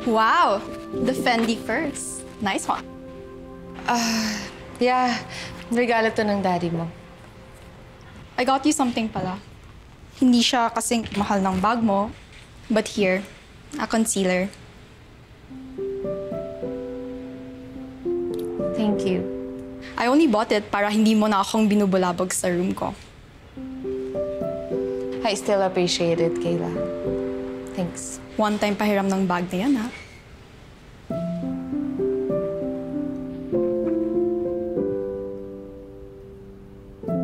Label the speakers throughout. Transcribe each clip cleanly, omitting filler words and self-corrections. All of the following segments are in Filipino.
Speaker 1: Wow! The Fendi first. Nice one.
Speaker 2: Yeah. Regalo to ng daddy mo.
Speaker 1: I got you something pala. Hindi siya kasing mahal ng bag mo. But here, a concealer.
Speaker 2: Thank you.
Speaker 1: I only bought it para hindi mo na akong binubulabog sa room ko.
Speaker 2: I still appreciate it, Kayla. Thanks.
Speaker 1: One-time pahiram ng bag na yan, ha?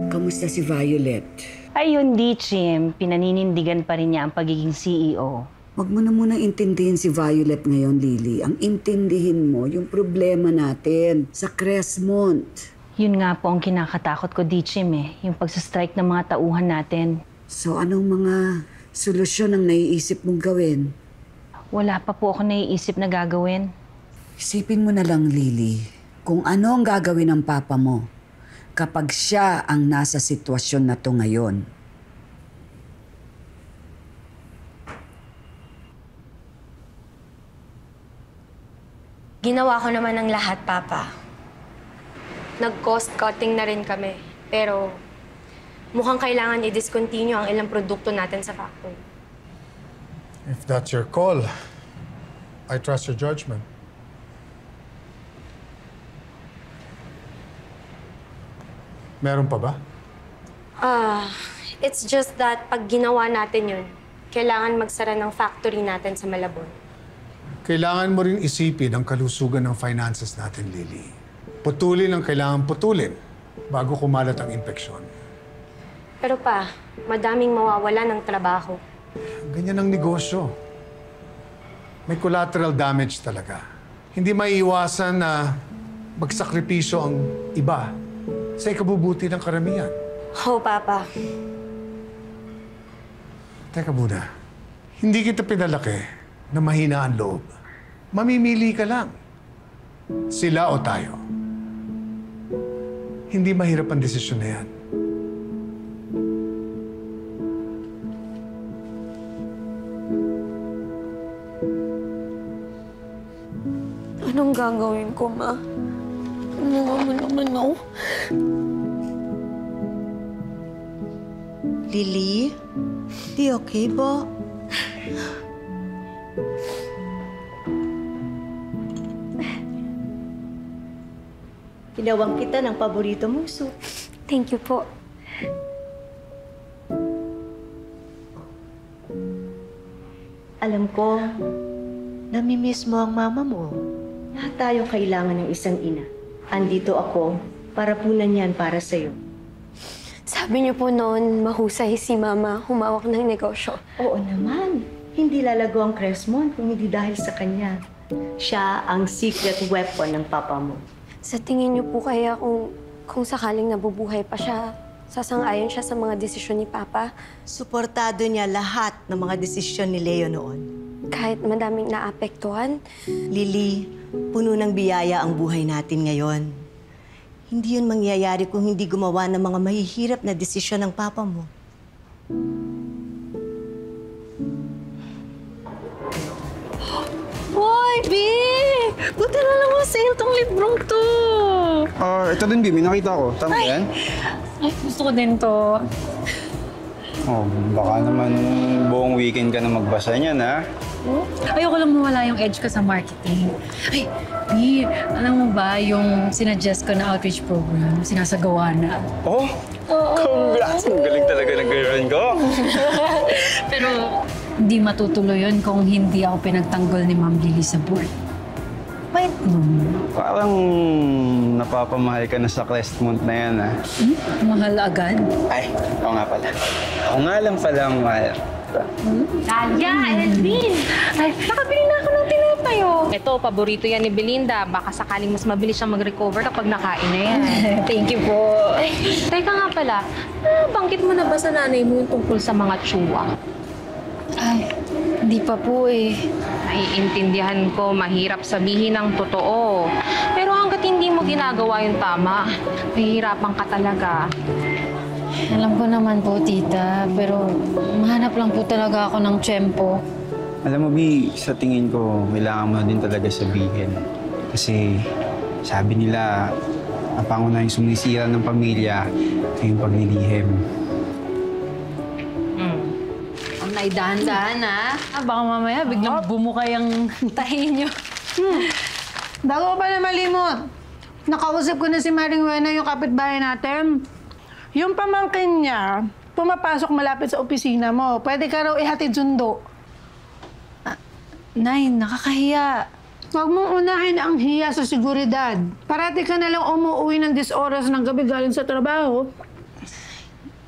Speaker 3: Kamusta si Violet?
Speaker 4: Ayun, Chim. Pinaninindigan pa rin niya ang pagiging CEO.
Speaker 3: Huwag mo na munang intindihin si Violet ngayon, Lily. Ang intindihin mo yung problema natin sa Crestmont.
Speaker 4: Yun nga po ang kinakatakot ko, Chim, eh. Yung pagsastrike ng mga tauhan natin.
Speaker 3: So anong mga solusyon ang naiisip mong gawin?
Speaker 4: Wala pa po ako naiisip na gagawin.
Speaker 3: Isipin mo na lang, Lily, kung ano ang gagawin ng papa mo kapag siya ang nasa sitwasyon na to ngayon.
Speaker 5: Ginawa ko naman ang lahat, Papa. Nag-cost cutting na rin kami. Pero mukhang kailangan i-discontinue ang ilang produkto natin sa factory.
Speaker 6: If that's your call, I trust your judgment. Meron pa ba?
Speaker 5: It's just that pag ginawa natin yun, kailangan magsara ng factory natin sa Malabon.
Speaker 6: Kailangan mo rin isipin ang kalusugan ng finances natin, Lily. Putulin ang kailangan putulin bago kumalat ang impeksyon.
Speaker 5: Pero pa, madaming mawawala ng trabaho.
Speaker 6: Ganyan ang negosyo. May collateral damage talaga. Hindi maiiwasan na magsakripisyo ang iba sa ikabubuti ng karamihan.
Speaker 5: Oh, Papa.
Speaker 6: Teka muna, hindi kita pinalaki na mahina ang loob. Mamimili ka lang. Sila o tayo. Hindi mahirap ang desisyon na yan.
Speaker 5: Anong gagawin ko, Ma? Ano naman ako?
Speaker 7: Lily? Di okay ba? Pinawang kita ng paborito mong soup.
Speaker 5: Thank you po.
Speaker 7: Alam ko, namimiss mo ang mama mo. Lahat tayo kailangan ng isang ina. Andito ako para punan yan para sa'yo.
Speaker 5: Sabi niyo po noon, mahusay si Mama humawak ng negosyo.
Speaker 7: Oo naman. Hindi lalago ang Crestmont kung hindi dahil sa kanya. Siya ang secret weapon ng papa mo.
Speaker 5: Sa tingin niyo po kaya kung sakaling nabubuhay pa siya, sasang-ayon siya sa mga desisyon ni Papa?
Speaker 7: Suportado niya lahat ng mga desisyon ni Leo noon.
Speaker 5: Kahit madaming naapektuhan?
Speaker 7: Lily, puno ng biyaya ang buhay natin ngayon. Hindi yun mangyayari kung hindi gumawa ng mga mahihirap na desisyon ng papa mo.
Speaker 8: Hoy, B! Buti na lang sale tong librong to.
Speaker 9: Ito din, Bibi. Nakita ko. Tama ba yan?
Speaker 8: Ay, gusto ko din to.
Speaker 9: Oh, baka naman buong weekend ka na magbasa niyan, ha?
Speaker 8: Ayoko lang mawala yung edge ko sa marketing. Ay, B, alam mo ba yung sinuggest ko na outreach program, sinasagawa na.
Speaker 9: Oh? Congrats! Ang galing talaga ng girlfriend ko.
Speaker 8: Pero hindi matutuloy yun kung hindi ako pinagtanggol ni Ma'am Lily sa board. Wait,
Speaker 9: Parang napapamahal ka na sa Crestmont na yan, ha?
Speaker 8: mahal agad.
Speaker 9: Ay, oo nga pala. Ako nga lang pala ang mahal.
Speaker 8: Talia, Edwin! Ay, nakabili na ako ng tinapayo.
Speaker 2: Ito, paborito yan ni Belinda. Baka sakaling mas mabilis siyang mag-recover kapag nakain na yan.
Speaker 8: Thank you po.
Speaker 2: Ay, teka nga pala, banggit mo na ba sa nanay mo yung tungkol sa mga tsuwa?
Speaker 8: Ay, hindi pa po eh.
Speaker 2: Naiintindihan ko, mahirap sabihin ang totoo. Pero hanggat hindi mo ginagawa yung tama, mahihirapan ka talaga.
Speaker 8: Alam ko naman po, tita. Pero mahanap lang po talaga ako ng tiyempo.
Speaker 9: Alam mo, Bi, sa tingin ko, kailangan mo na din talaga sabihin. Kasi sabi nila, ang pangunahing sumisira ng pamilya ay yung paglilihim.
Speaker 8: Ang naidahan-dahan, ha? Baka mamaya biglang bumuka yung tahi nyo.
Speaker 10: Bago pa na malimot, nakausap ko na si Maring Wena, yung kapitbahay natin. Yung pamangkin niya, pumapasok malapit sa opisina mo. Pwede ka raw ihatid sundo.
Speaker 8: Nay, nakakahiya.
Speaker 10: Huwag mong unahin ang hiya sa seguridad. Parati ka na lang umuwi ng 10 oras ng gabi galing sa trabaho.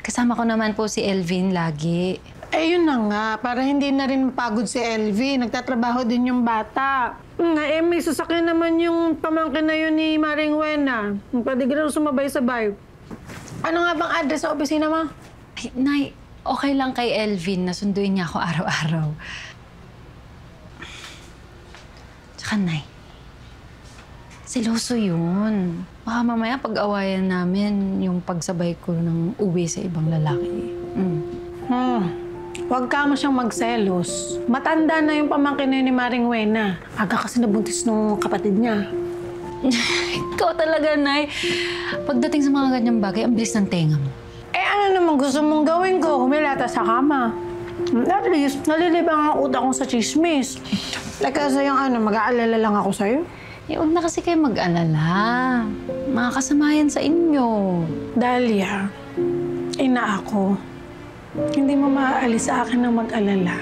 Speaker 8: Kasama ko naman po si Elvin lagi.
Speaker 10: Eh, yun na nga. Para hindi na rin mapagod si Elvie. Nagtatrabaho din yung bata. May sasakyan naman yung pamangkin na yun ni Maring Wena. Pwede ka raw sumabay-sabay. Ano nga bang address sa opisina mo?
Speaker 8: Ay, Nay, okay lang kay Elvin na sunduin niya ako araw-araw. Tsaka, Nay, seloso yun. Baka mamaya pag-awayan namin yung pagsabay ko ng uwi sa ibang lalaki.
Speaker 10: Huwag ka mo siyang magselos. Matanda na yung pamangkin na yun ni Maring Wena. Aga kasi nabuntis nung kapatid niya.
Speaker 8: Ikaw talaga, Nay. Pagdating sa mga ganyang bagay, ang bilis ng tenga mo.
Speaker 10: Eh, ano naman gusto mong gawin ko? Humilata sa kama. At least, nalilibang ang utak kong sa chismis. Teka, sayang mag-aalala lang ako sa'yo.
Speaker 8: Eh, huwag na kasi kayo mag-alala. Makakasama yan sa inyo.
Speaker 10: Dahlia, ina ako. Hindi mo maaalis sa akin ng mag-alala.